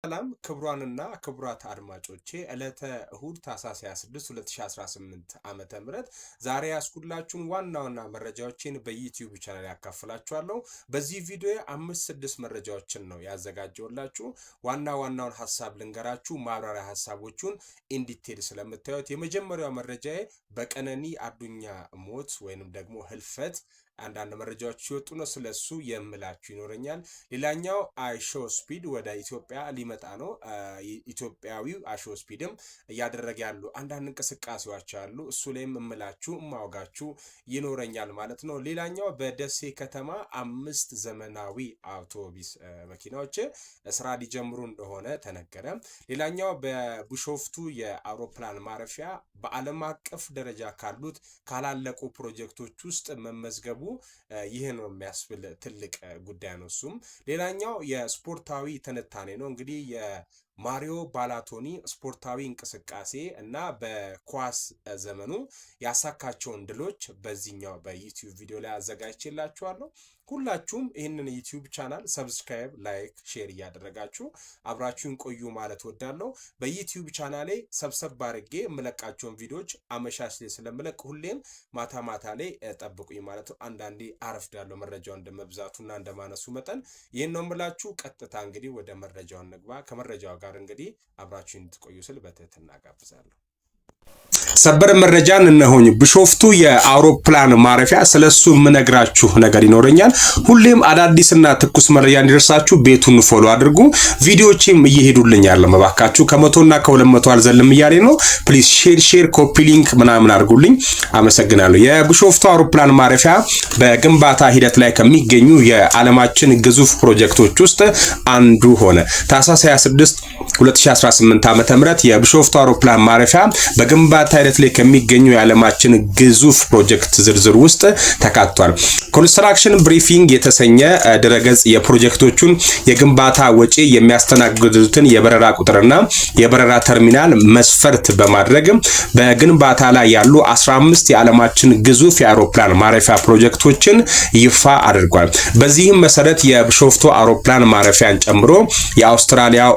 ሰላም ክብሯንና ክብራት አድማጮቼ ዕለተ እሁድ ታህሳስ 26 2018 ዓመተ ምህረት ዛሬ ያስኩላችሁን ዋና መረጃዎችን በዩቲዩብ ቻናል ያካፍላችኋለሁ። በዚህ ቪዲዮ 5-6 መረጃዎችን ነው ያዘጋጀውላችሁ። ዋናውን ሐሳብ ልንገራችሁ። ማብራሪያ ሐሳቦቹን ኢንዲቴል ስለምታዩት የመጀመሪያው መረጃዬ በቀነኒ አዱኛ ሞት ወይንም ደግሞ ህልፈት አንዳንድ መረጃዎች ሲወጡ ነው ስለሱ የምላችሁ ይኖረኛል። ሌላኛው አሾ ስፒድ ወደ ኢትዮጵያ ሊመጣ ነው። ኢትዮጵያዊው አሾ ስፒድም እያደረገ ያሉ አንዳንድ እንቅስቃሴዎች አሉ። እሱ ላይም እምላችሁ ማውጋችሁ ይኖረኛል ማለት ነው። ሌላኛው በደሴ ከተማ 5 ዘመናዊ አውቶቡስ መኪናዎች ስራ ሊጀምሩ እንደሆነ ተነገረ። ሌላኛው በቢሾፍቱ የአውሮፕላን ማረፊያ በዓለም አቀፍ ደረጃ ካሉት ካላለቁ ፕሮጀክቶች ውስጥ መመዝገቡ ይሄ ነው የሚያስብል ትልቅ ጉዳይ ነው። እሱም ሌላኛው የስፖርታዊ ትንታኔ ነው። እንግዲህ የማሪዮ ባላቶኒ ስፖርታዊ እንቅስቃሴ እና በኳስ ዘመኑ ያሳካቸውን ድሎች በዚህኛው በዩቲዩብ ቪዲዮ ላይ አዘጋጅቼላችኋለሁ። ሁላችሁም ይህንን ዩቲዩብ ቻናል ሰብስክራይብ፣ ላይክ፣ ሼር እያደረጋችሁ አብራችሁን ቆዩ ማለት ወዳለሁ። በዩቲዩብ ቻናሌ ሰብሰብ አድርጌ የምለቃቸውን ቪዲዮዎች አመሻሽ ላይ ስለምለቅ ሁሌም ማታ ላይ ጠብቁኝ ማለት ነው። አንዳንዴ አረፍዳለሁ መረጃው እንደመብዛቱና እንደማነሱ መጠን ይሄን ነው የምላችሁ። ቀጥታ እንግዲህ ወደ መረጃው እንግባ። ከመረጃው ጋር እንግዲህ አብራችሁን እንድትቆዩ ስል በትህትና ጋብዛለሁ። ሰበር መረጃን እነሆኝ። ቢሾፍቱ የአውሮፕላን ማረፊያ ስለሱ ምነግራችሁ ነገር ይኖረኛል። ሁሌም አዳዲስና ትኩስ መረጃ እንዲደርሳችሁ ቤቱን ፎሎ አድርጉ። ቪዲዮዎችም እየሄዱልኛል መባካችሁ ከ100 እና ከ200 አልዘልም እያለ ነው። ፕሊዝ ሼር ኮፒ ሊንክ ምናምን አድርጉልኝ። አመሰግናለሁ። የቢሾፍቱ አውሮፕላን ማረፊያ በግንባታ ሂደት ላይ ከሚገኙ የዓለማችን ግዙፍ ፕሮጀክቶች ውስጥ አንዱ ሆነ። ታህሳስ 26 2018 ዓ.ም የቢሾፍቱ አውሮፕላን ማረፊያ በግንባታ ሂደት ላይ ከሚገኙ የዓለማችን ግዙፍ ፕሮጀክት ዝርዝር ውስጥ ተካቷል። ኮንስትራክሽን ብሪፊንግ የተሰኘ ድረገጽ የፕሮጀክቶቹን የግንባታ ወጪ የሚያስተናግዱትን የበረራ ቁጥርና የበረራ ተርሚናል መስፈርት በማድረግ በግንባታ ላይ ያሉ 15 የዓለማችን ግዙፍ የአውሮፕላን ማረፊያ ፕሮጀክቶችን ይፋ አድርጓል። በዚህም መሰረት የቢሾፍቱ አውሮፕላን ማረፊያን ጨምሮ የአውስትራሊያው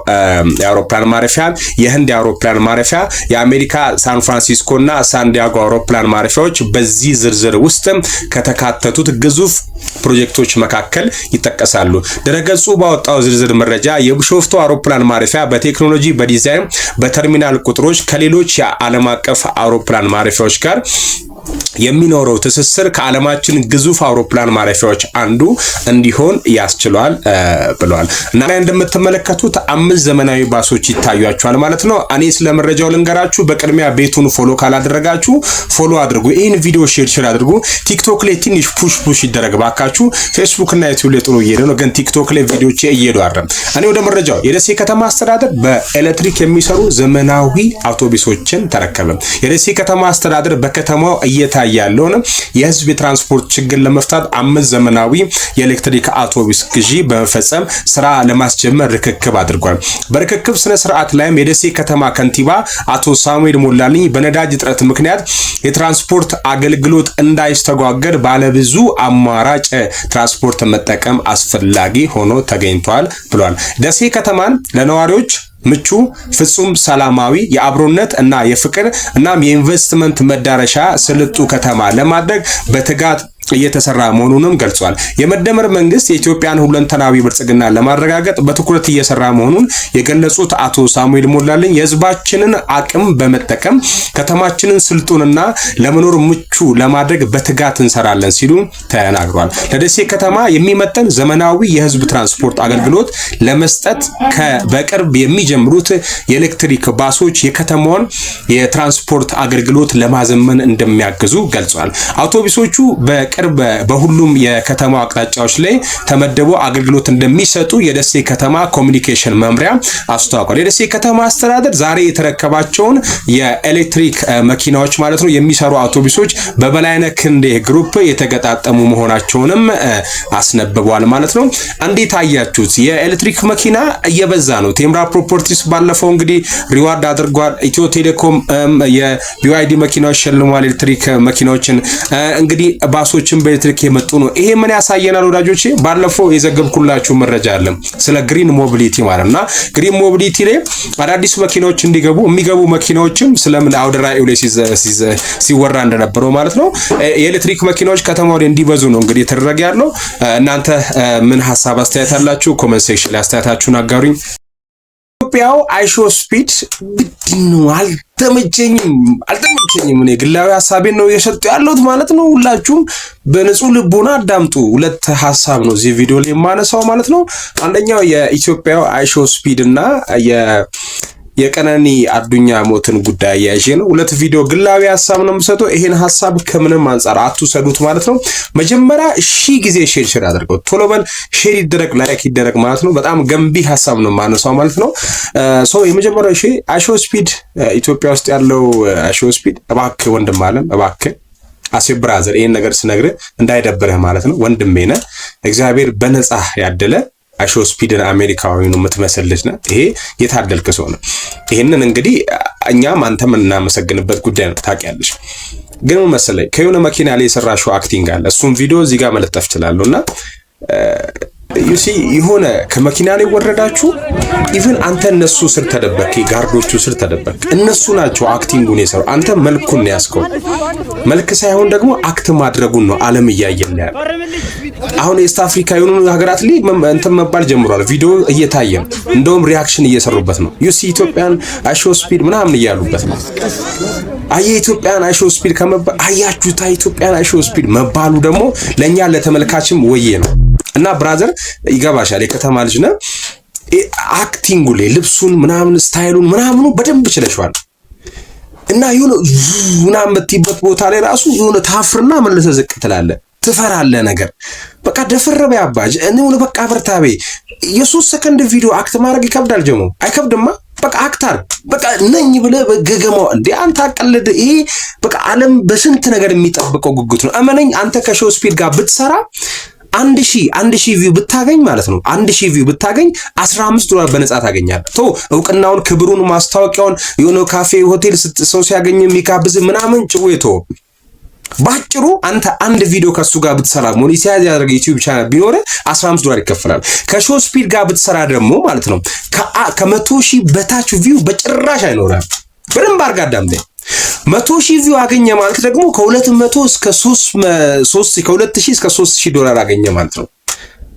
የአውሮፕላን ማረፊያ፣ የህንድ የአውሮፕላን ማረፊያ፣ የአሜሪካ ሳን ፍራንሲስኮ እና ሳንዲያጎ አውሮፕላን ማረፊያዎች በዚህ ዝርዝር ውስጥ ከተካተቱት ግዙፍ ፕሮጀክቶች መካከል ይጠቀሳሉ። ድረገጹ ባወጣው ዝርዝር መረጃ የቢሾፍቱ አውሮፕላን ማረፊያ በቴክኖሎጂ፣ በዲዛይን፣ በተርሚናል ቁጥሮች ከሌሎች የዓለም አቀፍ አውሮፕላን ማረፊያዎች ጋር የሚኖረው ትስስር ከዓለማችን ግዙፍ አውሮፕላን ማረፊያዎች አንዱ እንዲሆን ያስችሏል ብለዋል። እና ላይ እንደምትመለከቱት 5 ዘመናዊ ባሶች ይታያችኋል ማለት ነው። እኔ ስለመረጃው ልንገራችሁ። በቅድሚያ ቤቱን ፎሎ ካላደረጋችሁ ፎሎ አድርጉ። ይህን ቪዲዮ ሼር አድርጉ። ቲክቶክ ላይ ትንሽ ፑሽ ይደረግ ባካችሁ። ፌስቡክ እና ዩቲዩብ ላይ ጥሩ እየሄደ ነው፣ ግን ቲክቶክ ላይ ቪዲዮዎች እየሄዱ አይደለም። እኔ ወደ መረጃው የደሴ ከተማ አስተዳደር በኤሌክትሪክ የሚሰሩ ዘመናዊ አውቶቡሶችን ተረከበ። የደሴ ከተማ አስተዳደር በከተማው እየታየ ያለውን የህዝብ የትራንስፖርት ችግር ለመፍታት 5 ዘመናዊ የኤሌክትሪክ አውቶቡስ ግዢ በመፈጸም ስራ ለማስጀመር ርክክብ አድርጓል። በርክክብ ስነ ስርዓት ላይም የደሴ ከተማ ከንቲባ አቶ ሳሙኤል ሞላልኝ በነዳጅ እጥረት ምክንያት የትራንስፖርት አገልግሎት እንዳይስተጓገል ባለብዙ አማራጭ ትራንስፖርት መጠቀም አስፈላጊ ሆኖ ተገኝቷል ብሏል። ደሴ ከተማን ለነዋሪዎች ምቹ፣ ፍጹም ሰላማዊ፣ የአብሮነት እና የፍቅር እናም የኢንቨስትመንት መዳረሻ ስልጡ ከተማ ለማድረግ በትጋት እየተሰራ መሆኑንም ገልጿል። የመደመር መንግስት የኢትዮጵያን ሁለንተናዊ ብልጽግና ለማረጋገጥ በትኩረት እየሰራ መሆኑን የገለጹት አቶ ሳሙኤል ሞላልኝ የህዝባችንን አቅም በመጠቀም ከተማችንን ስልጡንና ለመኖር ምቹ ለማድረግ በትጋት እንሰራለን ሲሉ ተናግሯል። ለደሴ ከተማ የሚመጠን ዘመናዊ የህዝብ ትራንስፖርት አገልግሎት ለመስጠት በቅርብ የሚጀምሩት የኤሌክትሪክ ባሶች የከተማውን የትራንስፖርት አገልግሎት ለማዘመን እንደሚያግዙ ገልጿል። አውቶቡሶቹ በሁሉም የከተማው አቅጣጫዎች ላይ ተመደበው አገልግሎት እንደሚሰጡ የደሴ ከተማ ኮሚኒኬሽን መምሪያ አስተዋውቋል። የደሴ ከተማ አስተዳደር ዛሬ የተረከባቸውን የኤሌክትሪክ መኪናዎች ማለት ነው የሚሰሩ አውቶቡሶች በበላይነህ ክንዴ ግሩፕ የተገጣጠሙ መሆናቸውንም አስነብበዋል ማለት ነው። እንዴት አያችሁት? የኤሌክትሪክ መኪና እየበዛ ነው። ቴምራ ፕሮፐርቲስ ባለፈው እንግዲህ ሪዋርድ አድርጓል። ኢትዮ ቴሌኮም የቢዋይዲ መኪናዎች ሸልሟል። ኤሌክትሪክ መኪናዎችን እንግዲህ ባሶች ባጃጆችን በኤሌክትሪክ የመጡ ነው። ይሄ ምን ያሳየናል ወዳጆቼ? ባለፈው የዘገብኩላችሁ መረጃ አለ ስለ ግሪን ሞቢሊቲ ማለትና ግሪን ሞቢሊቲ ላይ አዳዲስ መኪናዎች እንዲገቡ የሚገቡ መኪናዎችም ስለምን አውደ ራዕዩ ላይ ሲወራ እንደነበረው ማለት ነው የኤሌክትሪክ መኪናዎች ከተማው ላይ እንዲበዙ ነው እንግዲህ የተደረገ ያለው። እናንተ ምን ሐሳብ አስተያየት አላችሁ? ኮሜንት ሴክሽን ላይ አስተያየታችሁን አጋሩኝ። ኢትዮጵያው አይሾ ስፒድ ብድነው አልተመቸኝም። እኔ ግላዊ ሐሳቤን ነው እየሰጡ ያለሁት ማለት ነው። ሁላችሁም በንጹህ ልቦና አዳምጡ። ሁለት ሐሳብ ነው እዚህ ቪዲዮ ላይ የማነሳው ማለት ነው። አንደኛው የኢትዮጵያው አይሾ ስፒድ እና የቀነኒ አዱኛ ሞትን ጉዳይ ያያዤ ነው። ሁለት ቪዲዮ ግላዊ ሐሳብ ነው የምሰጠው። ይሄን ሐሳብ ከምንም አንፃር አትውሰዱት ማለት ነው። መጀመሪያ ጊዜ ሼር አድርገው ቶሎ በል ሼር ይደረግ ላይክ ይደረግ ማለት ነው። በጣም ገንቢ ሐሳብ ነው ማነሳው ማለት ነው። የመጀመሪያው አይሾ ስፒድ ኢትዮጵያ ውስጥ ያለው አይሾ ስፒድ እባክህ ወንድም አለም እባክህ አሴ ብራዘር ይሄን ነገር ስነግርህ እንዳይደብርህ ማለት ነው። ወንድሜ ነህ እግዚአብሔር በነጻ ያደለ አይሾ ስፒድን አሜሪካዊ ነው የምትመስልሽ ነው። ይሄ የታደልክ ሰው ነው። ይሄንን እንግዲህ እኛም አንተም እናመሰግንበት ጉዳይ ነው። ታውቂያለሽ ግን መሰለኝ ከየሆነ መኪና ላይ የሰራሽው አክቲንግ አለ። እሱም ቪዲዮ እዚህ ጋር መለጠፍ ይችላልውና ዩሲ የሆነ ከመኪና ላይ ወረዳችሁ ኢቭን አንተ እነሱ ስር ተደበክ፣ ጋርዶቹ ስር ተደበክ። እነሱ ናቸው አክቲንጉን የሰሩ። አንተ መልኩን ያስከው መልክ ሳይሆን ደግሞ አክት ማድረጉን ነው ዓለም እያየን ያለው። አሁን የኢስት አፍሪካ የሆኑ ሀገራት ላይ እንትን መባል ጀምሯል። ቪዲዮ እየታየ ነው። እንደውም ሪአክሽን እየሰሩበት ነው። ዩሲ ኢትዮጵያን አይሾ ስፒድ ምናምን እያሉበት ነው። ኢትዮጵያን አይሾ ስፒድ ከመባል አያችሁታ ኢትዮጵያን አይሾ ስፒድ መባሉ ደግሞ ለኛ ለተመልካችም ወዬ ነው። እና ብራዘር ይገባሻል፣ የከተማ ልጅ ነህ። አክቲንጉ ላይ ልብሱን ምናምን ስታይሉን ምናምኑ በደንብ ችለሽዋል። እና የሆነ ምናምን የምትይበት ቦታ ላይ ራሱ የሆነ ታፍርና መልሰህ ዝቅ ትላለህ፣ ትፈራለህ ነገር በቃ ደፍረበ ያባጅ እኔው በቃ በርታቤ የ3 ሰከንድ ቪዲዮ አክት ማድረግ ይከብዳል። ጀሞ አይከብድማ። በቃ አክታር በቃ ነኝ ብለህ በገገማው እንዴ አንተ አቀልድ። ይሄ በቃ ዓለም በስንት ነገር የሚጠብቀው ጉጉት ነው። እመነኝ አንተ ከሾው ስፒድ ጋር ብትሰራ 1000 ቪው ብታገኝ ማለት ነው 1000 ቪው ብታገኝ $15 በነፃ ታገኛለህ። እውቅናውን ክብሩን ማስታወቂያውን የሆነ ካፌ ሆቴል ሰው ሲያገኝ የሚጋብዝ ምናምን ጭዌቶ ባጭሩ አንተ አንድ ቪዲዮ ከሱ ጋር ብትሰራ ሞኔታይዝ ያደረገ ዩቲዩብ ቻናል ቢኖር $15 ይከፈላል። ከሾው ስፒድ ጋር ብትሰራ ደግሞ ማለት ነው ከ100,000 በታች ቪው በጭራሽ አይኖርም። በደንብ አድርጋ አዳምጠኝ። 100,000 ቪው አገኘ ማለት ደግሞ ከ200 እስከ 3 ከ2000 እስከ $3,000 አገኘ ማለት ነው።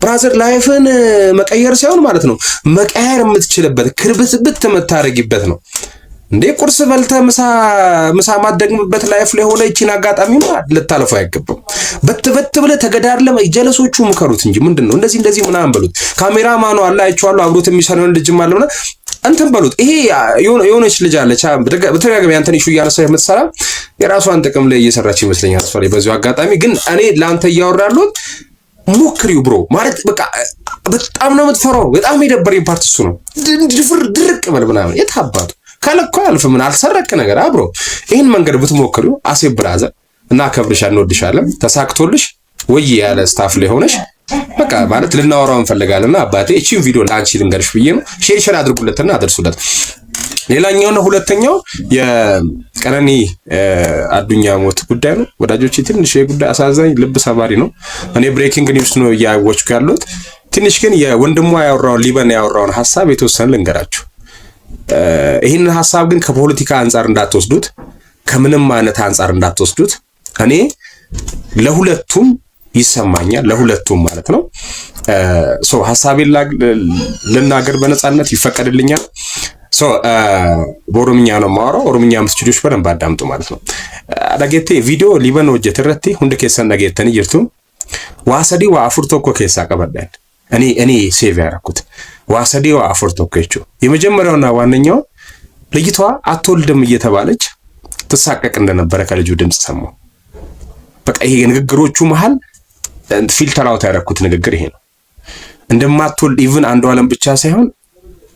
ብራዘር ላይፍን መቀየር ሳይሆን ማለት ነው መቀየር የምትችልበት ክርብትብት የምታረጊበት ነው። እንዴ ቁርስ በልተ ምሳ ማደግምበት ላይፍ ላይ ሆነ እቺን አጋጣሚ ነው ልታለፈው አይገባም። በትበት ብለ ተገዳርለ ጀለሶቹ ምከሩት እንጂ ምንድነው እንደዚህ ምናምን በሉት። ካሜራማኑ አለ አይቻለሁ አብሮት የሚሰራው ልጅ ማለት ነው እንትን በሉት። ይሄ የሆነች ልጅ አለች በተጋጋሚ አንተን ኢሹ እያነሳ የምትሰራ የራሷን ጥቅም ላይ እየሰራች ይመስለኛል። አስፈሪ በዚሁ አጋጣሚ ግን እኔ ላንተ እያወራለሁ ሞክሪው ብሮ ማለት በቃ በጣም ነው የምትፈራው። በጣም የደበረኝ ፓርት እሱ ነው። ድርቅ በል ምናምን የታባቱ ካለኮ ያልፍ ምን አልሰረክ ነገር አብሮ ይሄን መንገድ ብትሞክሩ አሴ ብራዘር እና ከብርሻን እንወድሻለን። ተሳክቶልሽ ወይ ያለ ስታፍ ላይ ሆነሽ በቃ ማለት ልናወራው እንፈልጋለንና አባቴ እቺን ቪዲዮ ላንቺ ልንገርሽ ብዬ ነው። ሼር አድርጉለትና አድርሱለት። ሌላኛውና ሁለተኛው የቀነኒ አዱኛ ሞት ጉዳይ ነው ወዳጆቼ። ትንሽ የጉዳይ አሳዛኝ ልብ ሰባሪ ነው። እኔ ብሬኪንግ ኒውስ ነው ያወጭኩ ያለሁት። ትንሽ ግን የወንድሟ ያወራውን ሊበን ያወራውን ሐሳብ የተወሰነ ልንገራችሁ። ይሄን ሐሳብ ግን ከፖለቲካ አንፃር እንዳትወስዱት፣ ከምንም አይነት አንፃር እንዳትወስዱት። እኔ ለሁለቱም ይሰማኛል፣ ለሁለቱም ማለት ነው። ሐሳቤን ልናገር በነፃነት ይፈቀድልኛል። በኦሮምኛ ነው የማወራው። ኦሮምኛ መስጂዶች በደንብ አዳምጡ ማለት ነው። ዳጌቴ ቪዲዮ ሊበን ወጀተረቲ ሁንደ ከሰን ዳጌተን ይርቱ ዋሰዲ ወአፉር ቶኮ ከሳ ቀበዳን እኔ ሴቭ ያደረኩት ዋሰዲ ወአፉር ቶኮ እቹ የመጀመሪያውና ዋነኛው ልጅቷ አትወልድም እየተባለች ተሳቀቅ እንደነበረ ከልጁ ድምጽ ሰማው። በቃ ይሄ ንግግሮቹ መሃል ፊልተር አውት ያደረኩት ንግግር ይሄ ነው። እንደማትወልድ ኢቭን አንዱ ዓለም ብቻ ሳይሆን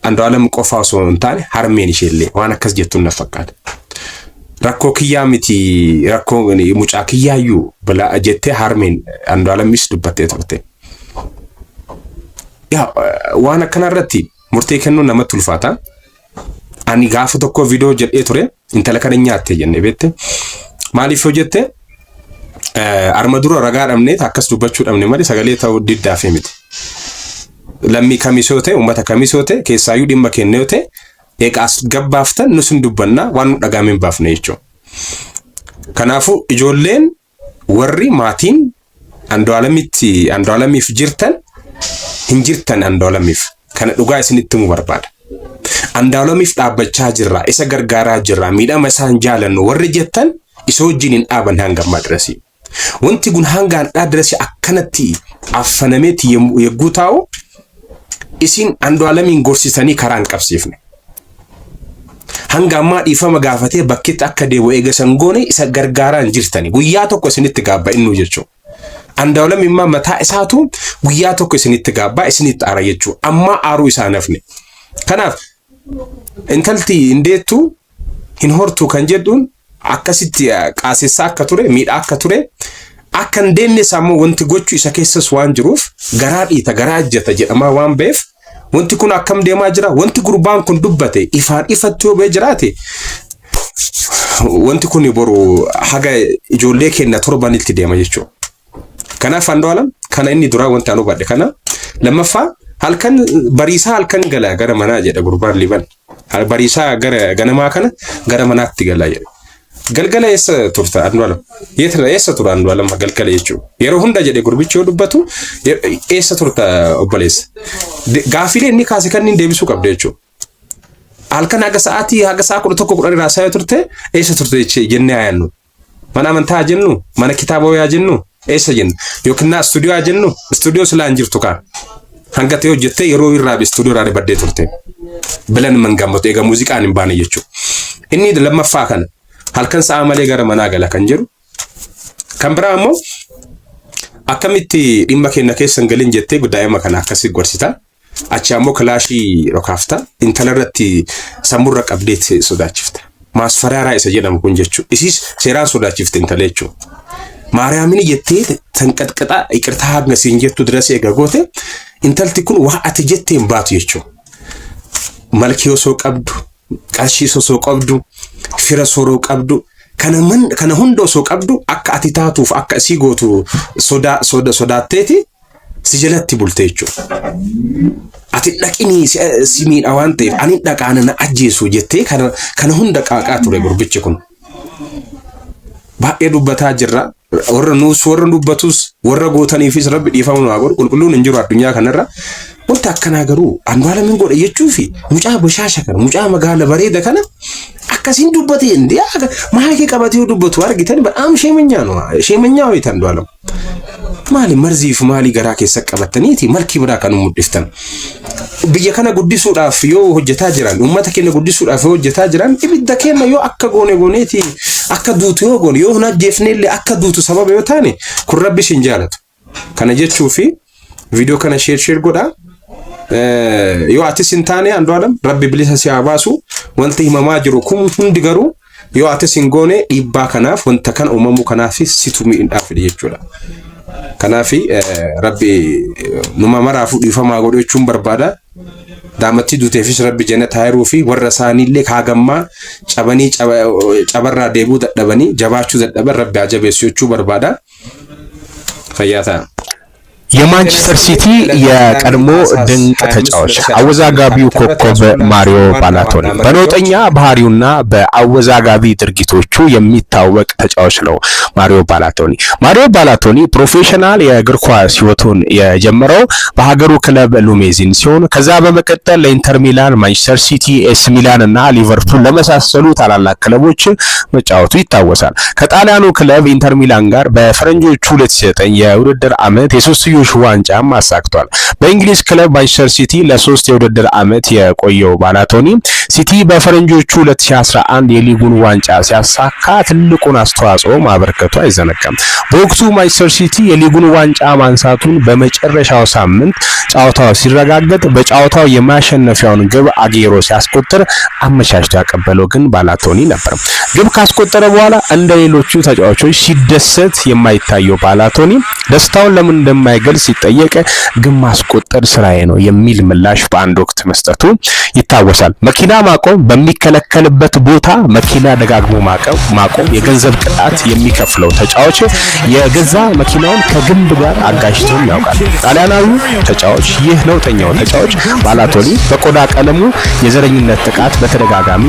አንዱ ዓለም ቆፋው ሰው እንታኔ ሃርሜን ይሽሌ ዋና ከስጀቱን ነፈቃድ ራኮ ክያሚቲ ራኮ ሙጫ ክያዩ ብላ አጀቴ ሃርሜን አንዱ ዓለም ይስዱበት የተፈተ ያ ዋና ከናረቲ ሙርቴ ከኑ ነመቱል ፋታ አኒ ጋፍ ተኮ ቪዲዮ ጀኤ ቱሬ እንተለከነኛ አትየነ ቤት ማሊፎ ጀቴ armadura ragaa dhabneet akkas dubbachuu dhabne malee sagalee ta'uu diddaafee miti. Lammii kamisoo ta'e uummata kamisoo ta'e keessaayyuu dhimma kennee ta'e eeqaas gabbaaftan nus hin dubbanna waan nu dhagaame hin baafne jechuudha. Kanaafuu ijoolleen warri maatiin Andu'aalamiif jirtan hin jirtan Andu'aalamiif kana dhugaa isinitti himu barbaada. Andu'aalamiif dhaabbachaa jirra isa gargaaraa jirra miidhama isaan jaalannu warri jettan isa wajjin hin dhaaban hanga madrasii. Wanti kun hanga madrasii akkanatti affanameeti yegguu taa'u isin Andu'aalamiin gorsitanii karaan qabsiifne. Hanga ammaa dhiifama gaafatee bakkitti akka deebi'u eegasan goone isa gargaaraa hin jirtani. Guyyaa tokko isinitti gaabba innu jechuudha. Andu'aalamiin mataa isaatu guyyaa tokko isinitti gaabba isinitti aara jechuudha. Amma aaruu isaa nafne. Kanaaf intalti indeettu hin hortu kan jedhuun akkasitti qaasessaa akka ture miidhaa akka ture akka hin deemne sammuu wanti gochuu isa keessas waan jiruuf garaa dhiita garaa ajjata jedhamaa waan beef wanti kun akkam deemaa jira wanti gurbaan kun dubbate ifaan ifatti yoo bee jiraate wanti kun boru haga ijoollee kenna torbanitti deema jechuudha. Kanaaf Andu'aalam kana inni duraa wanti anu badhe kana lammaffaa halkan bariisaa halkan gala gara manaa jedha gurbaan liban bariisaa gara ganamaa kana gara manaatti gala jedha. Galgala eessa turta Andu'aalam eessa tura Andu'aalam galgala jechuudha. Yeroo hunda jedhe gurbichi yoo dubbatu eessa turta obboleessa gaafilee inni kaase kan inni deebisuu qabda jechuudha. Halkan haga sa'aatii haga sa'a 11 raasaa yoo turte eessa turte jennee ayannu mana amantaa jennu mana kitaaba yaa jennu eessa jennu yookiin stuudiyoo yaa jennu stuudiyoo silaan jirtu kaan hanga ta'e hojjette yeroo irraa stuudiyoo irraa baddee turte bilan mangammatu eega muuziqaan hin baane jechuudha. Inni lammaffaa kana halkan sa'a malee gara manaa gala kan jedhu kan biraa immoo akkamitti dhimma kenna keessan galin jettee daa'ima kana akkasi gorsita achi ammoo kilaashii rokaafta intala irratti sammurra qabdeet sodaachifta maasfaraaraa isa jedhamu kun jechuudha. Isis seeraan sodaachifte intala jechuudha. Maariyaamini jettee tanqaxqaxaa iqirtaa hanga siin jettu dirasee gagote intalti kun waa ati jettee hin baatu jechuudha. Malkii osoo qabdu qarshii osoo qabdu fira soroo qabdu kana hunda osoo qabdu akka ati taatuuf akka isii gootu sodaatteeti si jalatti bulte jechuudha. Ati dhaqinii si miidha waan ta'eef ani dhaqaana na ajjeesu jettee kana hunda qaaqaa ture gurbichi kun. Baay'ee dubbataa jirra. Warra nuus warra dubbatus warra gootaniifis rabbi dhiifamu naa godhu qulqulluun hin jiru addunyaa kanarra. Wanti akkanaa garuu Andu'aalamiin godhe jechuufi mucaa bashaasha kana mucaa magaala bareeda kana akkasiin dubbate indee maakii qabatee dubbatu argitan ba'aam sheemanyaa ho'itan Andu'aalam. Maali marziif maali garaa keessa qabataniiti malkii biraa kan muddiftan. Biyya kana guddisuudhaaf yoo hojjetaa jiran uummata keenya guddisuudhaaf yoo hojjetaa jiran ibidda keenya yoo akka gooneeti akka duutu yoo goone yoo hunajjeefneellee akka duutu sababa yoo taane kun rabbi sin jaalatu. Kana jechuufi viidiyoo kana share godhaa. Yoo atis hin taane Andu'aalam rabbi bilisa si haa baasu wanti himamaa jiru kun hundi garuu yoo atis hin goone dhiibbaa kanaaf wanta kana uumamuu kanaaf situ miidhaaf jechuudha. Kanaaf rabbi numa maraafu dhiifamaa godhu jechuun barbaada. Daamatti duuteefis rabbi jannata hayruu fi warra isaaniillee kaagammaa cabanii cabarraa deebuu dadhabanii jabaachuu dadhaban rabbi ajabeessu jechuu barbaada. Fayyaa ta'a. የማንቸስተር ሲቲ የቀድሞ ድንቅ ተጫዋች አወዛጋቢው ኮከብ ማሪዮ ባላቶኒ በነውጠኛ ባህሪውና በአወዛጋቢ ድርጊቶቹ የሚታወቅ ተጫዋች ነው። ማሪዮ ባላቶኒ ፕሮፌሽናል የእግር ኳስ ህይወቱን የጀመረው በሀገሩ ክለብ ሉሜዚን ሲሆን ከዛ በመቀጠል ለኢንተር ሚላን፣ ማንቸስተር ሲቲ፣ ኤስ ሚላን እና ሊቨርፑል ለመሳሰሉ ታላላቅ ክለቦች መጫወቱ ይታወሳል። ከጣሊያኑ ክለብ ኢንተር ሚላን ጋር በፈረንጆቹ 2009 የውድድር ዓመት የሶስትዮሽ ዋንጫ ማሳክቷል። በእንግሊዝ ክለብ ማንቸስተር ሲቲ ለ3 የውድድር ዓመት የቆየው ባላቶኒ ሲቲ በፈረንጆቹ 2011 የሊጉን ዋንጫ ሲያሳካ ትልቁን አስተዋጽኦ ማበርከቱ አይዘነጋም። በወቅቱ ማንቸስተር ሲቲ የሊጉን ዋንጫ ማንሳቱን በመጨረሻው ሳምንት ጨዋታው ሲረጋገጥ በጨዋታው የማሸነፊያውን ግብ አጌሮ ሲያስቆጥር አመቻችቶ ያቀበለው ግን ባላቶኒ ነበር። ግብ ካስቆጠረ በኋላ እንደ ሌሎቹ ተጫዋቾች ሲደሰት የማይታየው ባላቶኒ ደስታውን ለምን እንደማይገ እንዲቀበል ሲጠየቅ ግን ማስቆጠር ስራዬ ነው የሚል ምላሽ በአንድ ወቅት መስጠቱ ይታወሳል። መኪና ማቆም በሚከለከልበት ቦታ መኪና ደጋግሞ ማቆም የገንዘብ ቅጣት የሚከፍለው ተጫዋች የገዛ መኪናውን ከግንብ ጋር አጋጭቶም ያውቃል። ጣሊያናዊው ተጫዋች ይህ ነውጠኛው ተጫዋች ባላቶሊ በቆዳ ቀለሙ የዘረኝነት ጥቃት በተደጋጋሚ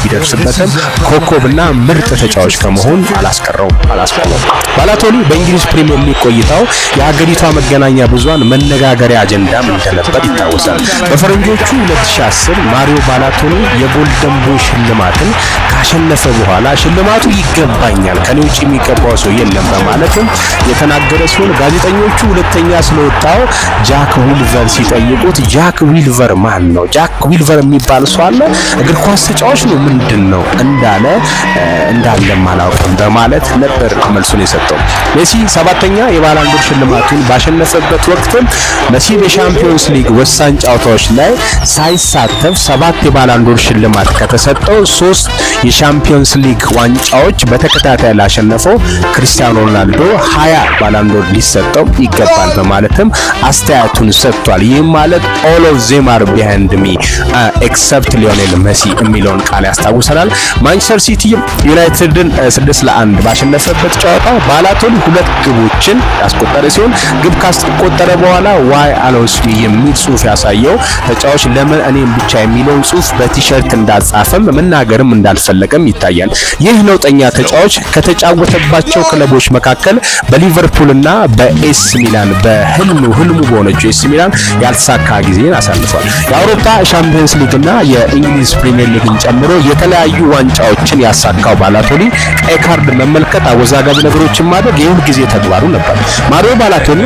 ቢደርስበትም ኮከብና ምርጥ ተጫዋች ከመሆን አላስቆመም። ባላቶሊ በእንግሊዝ ፕሪሚየር ሊግ ቆይታው የሀገሪቷ መገናኛ ብዙሃን መነጋገሪያ አጀንዳም እንደነበር ይታወሳል። በፈረንጆቹ 2010 ማሪዮ ባላቶሊ የጎልደን ቦይ ሽልማትን ካሸነፈ በኋላ ሽልማቱ ይገባኛል፣ ከኔ ውጪ የሚገባው ሰው የለም በማለትም የተናገረ ሲሆን ጋዜጠኞቹ ሁለተኛ ስለወጣው ጃክ ዊልቨር ሲጠይቁት ጃክ ዊልቨር ማን ነው? ጃክ ዊልቨር የሚባል ሰው አለ? እግር ኳስ ተጫዋች ነው ምንድነው? እንዳለም አላውቅም በማለት ነበር መልሱን የሰጠው። ሜሲ ሰባተኛ የባላንዶር ሽልማቱን ባሸነፈበት ወቅት ሜሲ በሻምፒዮንስ ሊግ ወሳኝ ጨዋታዎች ላይ ሳይሳተፍ 7 የባላንዶር ሽልማት ከተሰጠው 3 የሻምፒዮንስ ሊግ ዋንጫዎች በተከታታይ ላሸነፈው ክርስቲያኖ ሮናልዶ 20 ባላንዶር ሊሰጠው ይገባል በማለትም አስተያየቱን ሰጥቷል። ይህም ማለት all of them are behind me except ሊዮኔል ሜሲ የሚለውን ቃል ያስታውሰናል። ማንቸስተር ሲቲ ዩናይትድን 6-1 ባሸነፈበት ጨዋታ ባላቶሊ 2 ግቦችን ያስቆጠረ ሲሆን ግብ ካስቆጠረ በኋላ ዋይ አሎስሚ የሚል ጽሑፍ ያሳየው ተጫዋች ለምን እኔም ብቻ የሚለውን ጽሑፍ በቲሸርት እንዳጻፈም መናገርም እንዳልፈለገም ይታያል። ይህ ነውጠኛ ተጫዋች ከተጫወተባቸው ክለቦች መካከል በሊቨርፑልና በኤስ ሚላን በህልሙ በሆነችው ኤስ ሚላን ያልተሳካ ጊዜን አሳልፏል። የአውሮፓ ሻምፒዮንስ ሊግና የእንግሊዝ ፕሪሚየር ሊግን ጨምሮ የተለያዩ ዋንጫዎችን ያሳካው ባላቶሊ ቀይ ካርድ መመልከት፣ አወዛጋቢ ነገሮችን ማድረግ የሁል ጊዜ ተግባሩ ነበር። ማሪዮ ባላቶሊ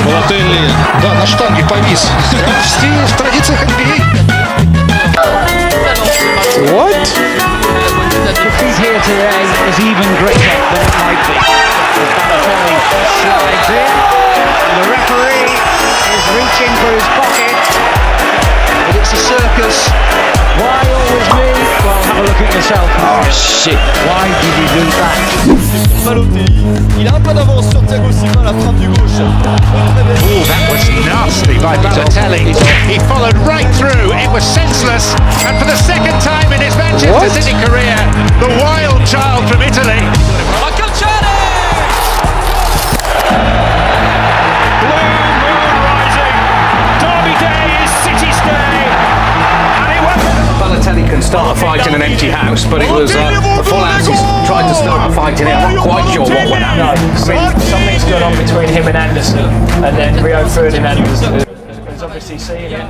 Балотелли, да, на штанге повис. В традициях NBA. What? The defeat here today is even greater than it might be. Balotelli slides in, and the referee is reaching for his pocket. But it's a circus. Why always me? Well, have a look at yourself. Oh shit! Why did he do that? Balotelli, il a un peu d'avance sur Thiago Silva, la frappe du gauche. Oh, that was nasty by Balotelli. He followed right through. It was senseless. And for the second time in his Manchester City career, the wild child from Italy. Blue moon rising. Derby day is City's day. Balotelli can start a fight in an empty house, but it was a full house. He's tried to start a fight in it. I'm not quite sure what went on. No, I mean, something's going on between him and Anderson, and then Rio Ferdinand has obviously seen it,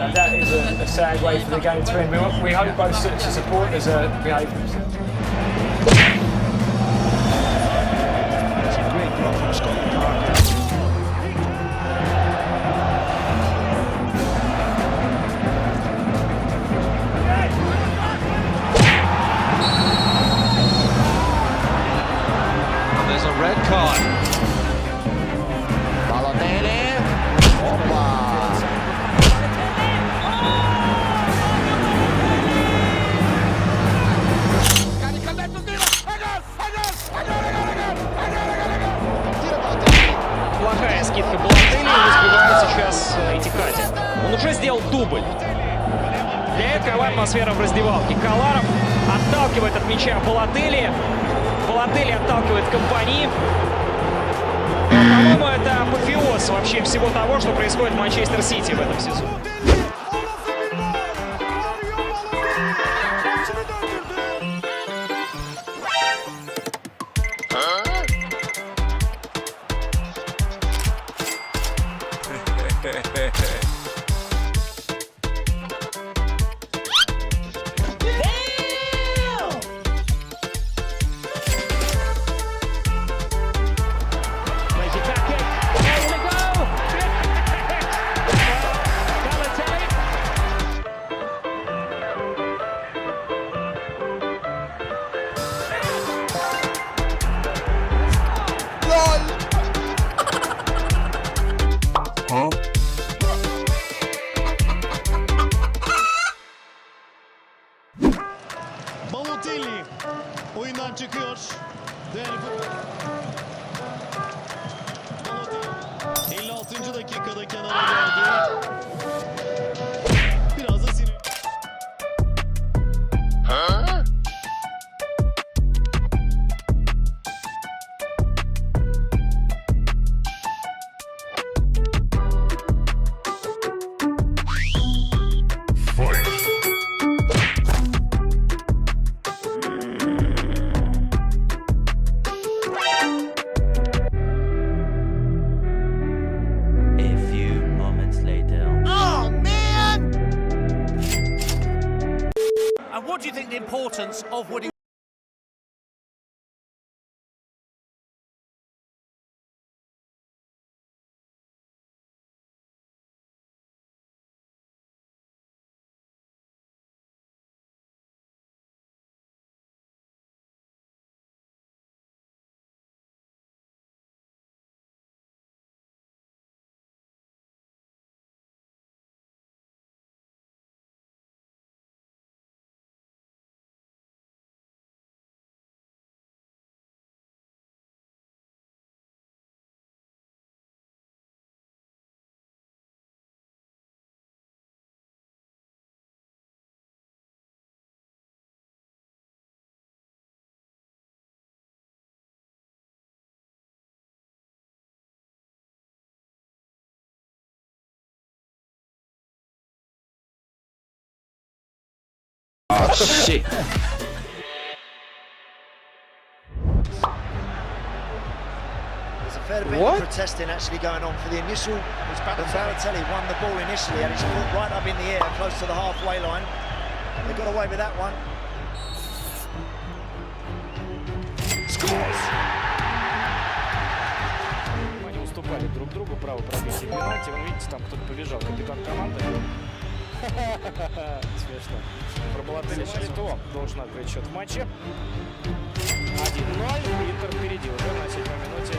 and that is a sad way for the game to end. We hope both sets of supporters behave themselves. There's a red card. Balotelli. Opa. Плохая скидка Балотелли, не успевает сейчас идти Катя. Он уже сделал дубль. Для этого атмосфера в раздевалке. Каларов отталкивает от мяча Балотелли. Балотелли отталкивает Компани. По-моему, это апофеоз вообще всего того, что происходит в Манчестер Сити в этом сезоне. Plays it back in. There we go. Balotelli. Balotelli oyundan çıkıyor. Değerli Balotelli 56. dakikada kenara geldi. Biraz da sinir. And what do you think the importance of winning? Oh, shit. There's a fair bit of protesting actually going on for the initial. Balotelli won the ball initially and it's put right up in the air close to the halfway line. They got away with that one. Scores! Они уступали друг другу право пробить пенальти. Вы видите, там кто-то побежал, капитан команды. Смешно. Про Балотелли сейчас кто должен открыть счет в матче. 1-0. Интер впереди уже на 7-й минуте.